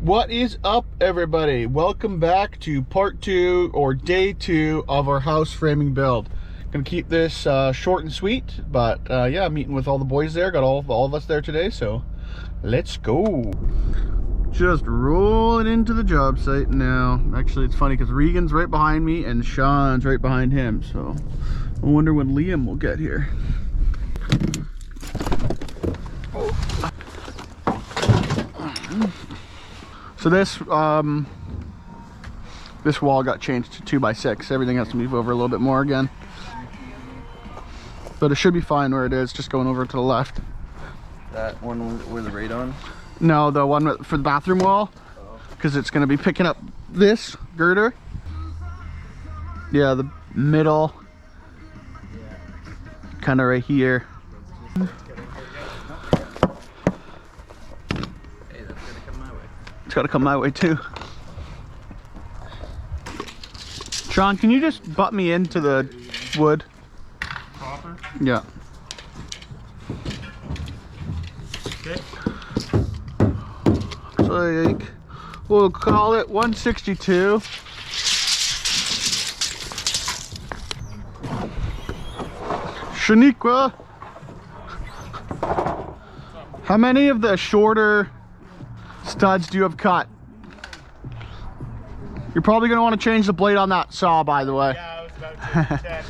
What is up, everybody? Welcome back to part 2 or day 2 of our house framing build. Gonna keep this short and sweet, but yeah, I'm meeting with all the boys there. Got all of us there today, so let's go. Just rolling into the job site now. Actually, it's funny because Regan's right behind me and Sean's right behind him, so I wonder when Liam will get here. So this wall got changed to 2x6. Everything has to move over a little bit more again, but it should be fine where it is. Just going over to the left. That one with the radon? No, the one for the bathroom wall, because it's going to be picking up this girder. Yeah, the middle, kind of right here. It's got to come my way too. Sean, can you just butt me into the wood? Copper? Yeah. Okay. So like, we'll call it 162. Shaniqua, how many of the shorter studs do you have cut? You're probably going to want to change the blade on that saw, by the way. Yeah, I was about to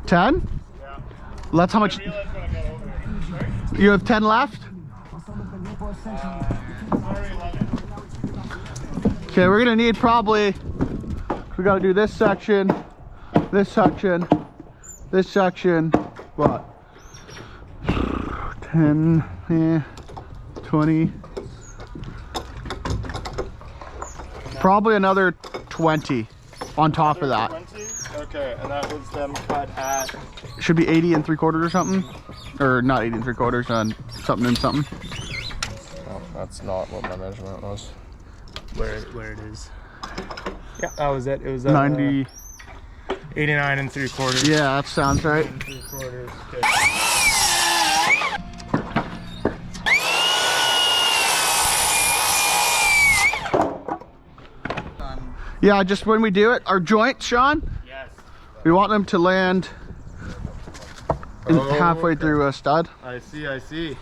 10? 10. Yeah. Well, that's how much. I realized when I got over it. Sorry? You have 10 left? Sorry, 11. Okay, we're going to need probably, we got to do this section, this section, what? 10, 20. Probably another 20 on top of that. 20? Okay, and that was them cut at... Should be 80 and 3/4 or something. Or not 80 and 3/4, on something and something. Oh, that's not what my measurement was. Where it is. Yeah, that was it. It was 90. 89 and 3/4. Yeah, that sounds right. 3/4. Okay. Yeah, just when we do it, our joints, Sean, Yes. we want them to land in halfway okay. through a stud. I see, I see.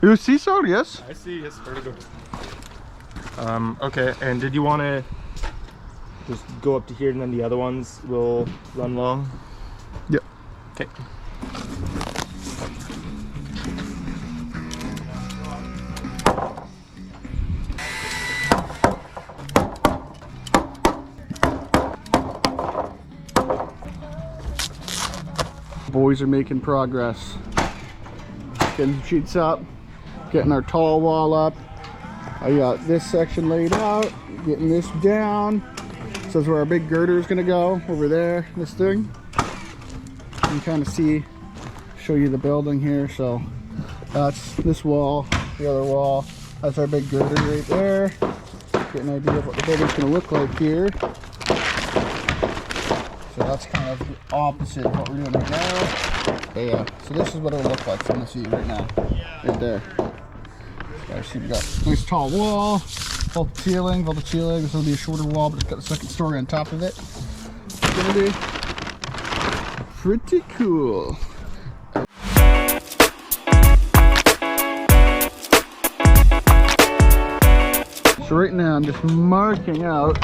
You see so, yes? I see, yes, very good. Okay, and did you want to just go up to here and then the other ones will run long? Yep. Okay. Boys are making progress. Getting sheets up, getting our tall wall up. I got this section laid out, getting this down. This is where our big girder is gonna go, over there, this thing. You can kind of show you the building here. So that's this wall, the other wall. That's our big girder right there. Get an idea of what the building's gonna look like here. So that's kind of the opposite of what we're doing right now. But yeah, so this is what it'll look like from the seat right now. Right there. So see, we got a nice tall wall, vaulted ceiling. This will be a shorter wall, but it's got a second story on top of it. It's gonna be pretty cool. So right now I'm just marking out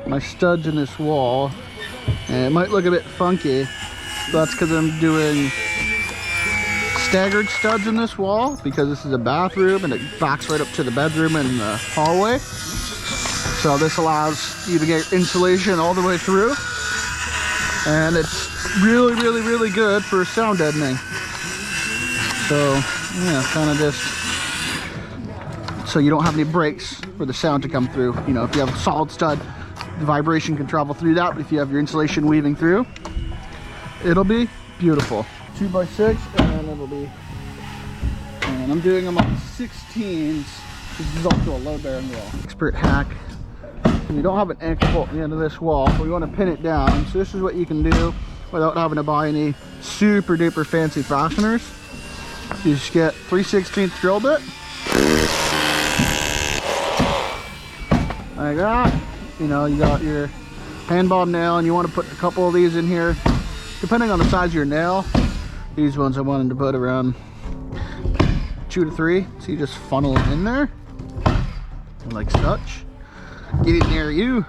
my studs in this wall. And it might look a bit funky, but that's because I'm doing staggered studs in this wall, because this is a bathroom and it backs right up to the bedroom and the hallway. So this allows you to get insulation all the way through, and it's really, really, really good for sound deadening. So yeah, kind of just so you don't have any breaks for the sound to come through. You know, if you have a solid stud, the vibration can travel through that, but if you have your insulation weaving through, it'll be beautiful. 2x6, and then it'll be, and I'm doing them on 16s. This is also a load bearing wall. Expert hack. You don't have an anchor bolt at the end of this wall, but we want to pin it down. So this is what you can do without having to buy any super duper fancy fasteners. You just get 3/16 drill bit, like that. You know, you got your hand bob nail, and you want to put a couple of these in here, depending on the size of your nail. These ones I wanted to put around 2 to 3, so you just funnel them in there like such. Get in there, you.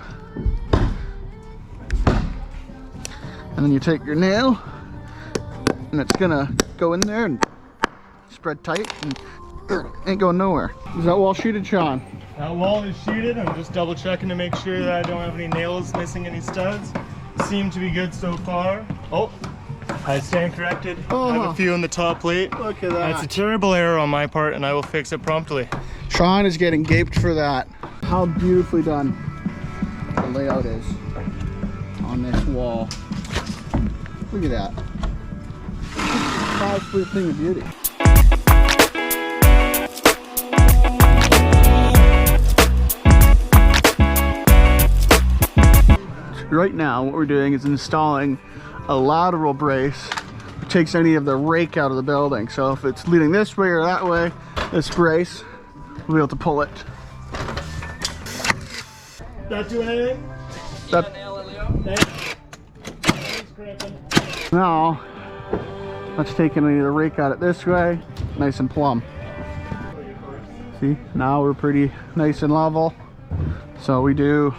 And then you take your nail, and it's gonna go in there and spread tight, and ain't going nowhere. Is that wall sheeted, Sean? That wall is sheeted. I'm just double checking to make sure that I don't have any nails missing any studs. Seem to be good so far. Oh, I stand corrected. I have a few in the top plate. Look at that. That's a terrible error on my part, and I will fix it promptly. Sean is getting gaped for that. How beautifully done the layout is on this wall. Look at that. Absolute thing of beauty. Right now, what we're doing is installing a lateral brace which takes any of the rake out of the building. So if it's leading this way or that way, this brace will be able to pull it. Not doing anything? Now, let's take any of the rake out it this way, nice and plumb. See, now we're pretty nice and level. So we do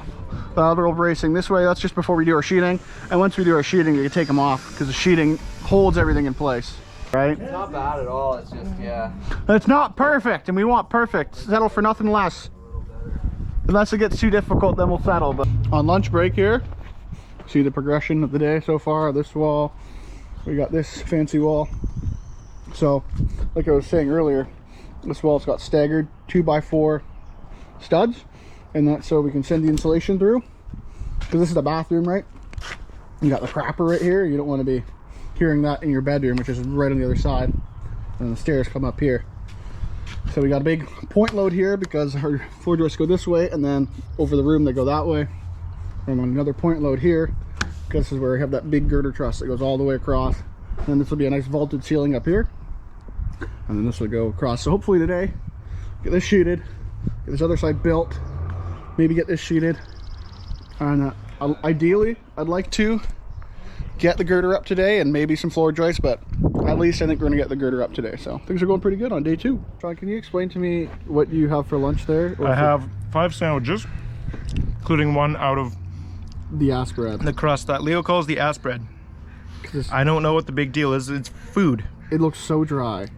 lateral bracing this way. That's just before we do our sheeting. And once we do our sheeting, we can take them off because the sheeting holds everything in place, right? It's not bad at all, it's just, yeah. It's not perfect, and we want perfect. Settle for nothing less. Unless it gets too difficult, then we'll settle. But on lunch break here, see the progression of the day so far. This wall, we got this fancy wall. So, like I was saying earlier, this wall's got staggered 2x4 studs, and that's so we can send the insulation through. Because this is the bathroom, right? You got the crapper right here. You don't want to be hearing that in your bedroom, which is right on the other side. And the stairs come up here. So we got a big point load here because our floor joists go this way, and then over the room they go that way. And on another point load here, because this is where we have that big girder truss that goes all the way across. And then this will be a nice vaulted ceiling up here. And then this will go across. So hopefully today, get this sheeted, get this other side built, maybe get this sheeted. And ideally, I'd like to get the girder up today and maybe some floor joists, but at least I think we're gonna get the girder up today. So things are going pretty good on day 2. Sean, can you explain to me what you have for lunch there? I have 5 sandwiches, including one out of the ass bread. the crust that Leo calls the ass bread. I don't know what the big deal is. It's food. It looks so dry.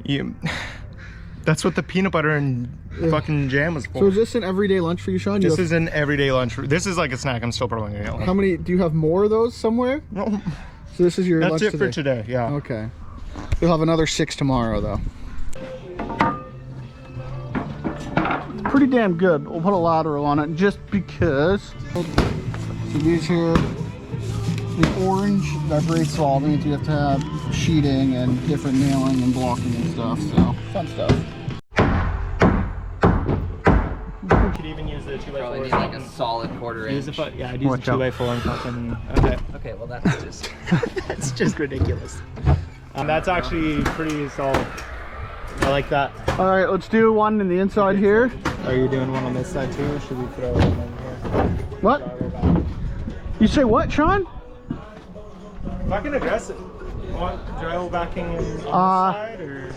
That's what the peanut butter and fucking jam is for. So is this an everyday lunch for you, Sean? This is an everyday lunch. This is like a snack. I'm still probably gonna get one. How many, do you have more of those somewhere? No. So this is your lunch That's it today? for today, yeah. Okay. You'll have another 6 tomorrow though. Pretty damn good. We'll put a lateral on it just because. So these here, the orange, that brace wall means you have to have sheeting and different nailing and blocking and stuff, so fun stuff. You could even use the 2x4. Probably need like a solid quarter inch. Yeah, I'd use Watch the out. 2x4 and fucking. Okay. Okay, well that's just... That's just ridiculous. That's actually pretty solid. I like that. All right, let's do one in the inside here. Are you doing one on this side too, or should we throw one in here? What? You say what, Sean? Fucking aggressive. Want drywall backing on this side, or?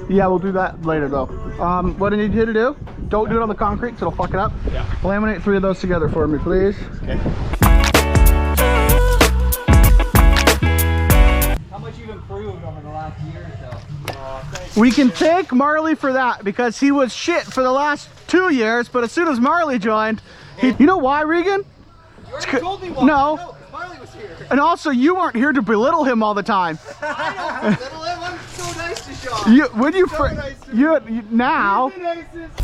Yeah, we'll do that later though. What I need you to do, don't do it on the concrete, so it'll fuck it up. Yeah. Laminate 3 of those together for me, please. Okay. How much you've improved over the last year or so? We can thank Marley for that because he was shit for the last 2 years, but as soon as Marley joined, you know why, Regan? You already told me why. No. No, 'cause Marley was here. And also, you weren't here to belittle him all the time. I don't belittle him. I'm so nice to Sean. You, when you, So nice to you now. He's the nicest.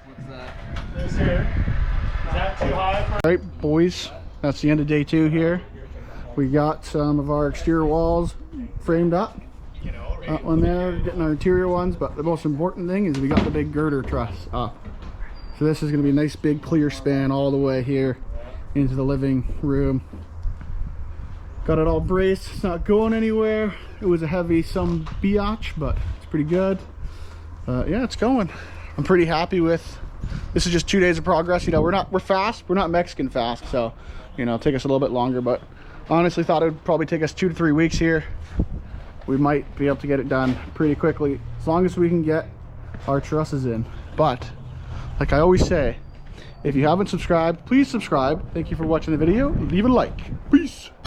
What's that? This here. Is that too high for? All right, boys, that's the end of day 2 here. We got some of our exterior walls framed up. That one there, getting our interior ones, but the most important thing is we got the big girder truss up. So this is going to be a nice big clear span all the way here into the living room. Got it all braced, it's not going anywhere. It was a heavy some biatch, but it's pretty good. Yeah, it's going. I'm pretty happy with, this is just 2 days of progress. You know, we're fast, we're not Mexican fast, so, you know, it'll take us a little bit longer, but honestly thought it would probably take us 2 to 3 weeks here. We might be able to get it done pretty quickly, as long as we can get our trusses in. But, like I always say, if you haven't subscribed, please subscribe. Thank you for watching the video. Leave a like. Peace.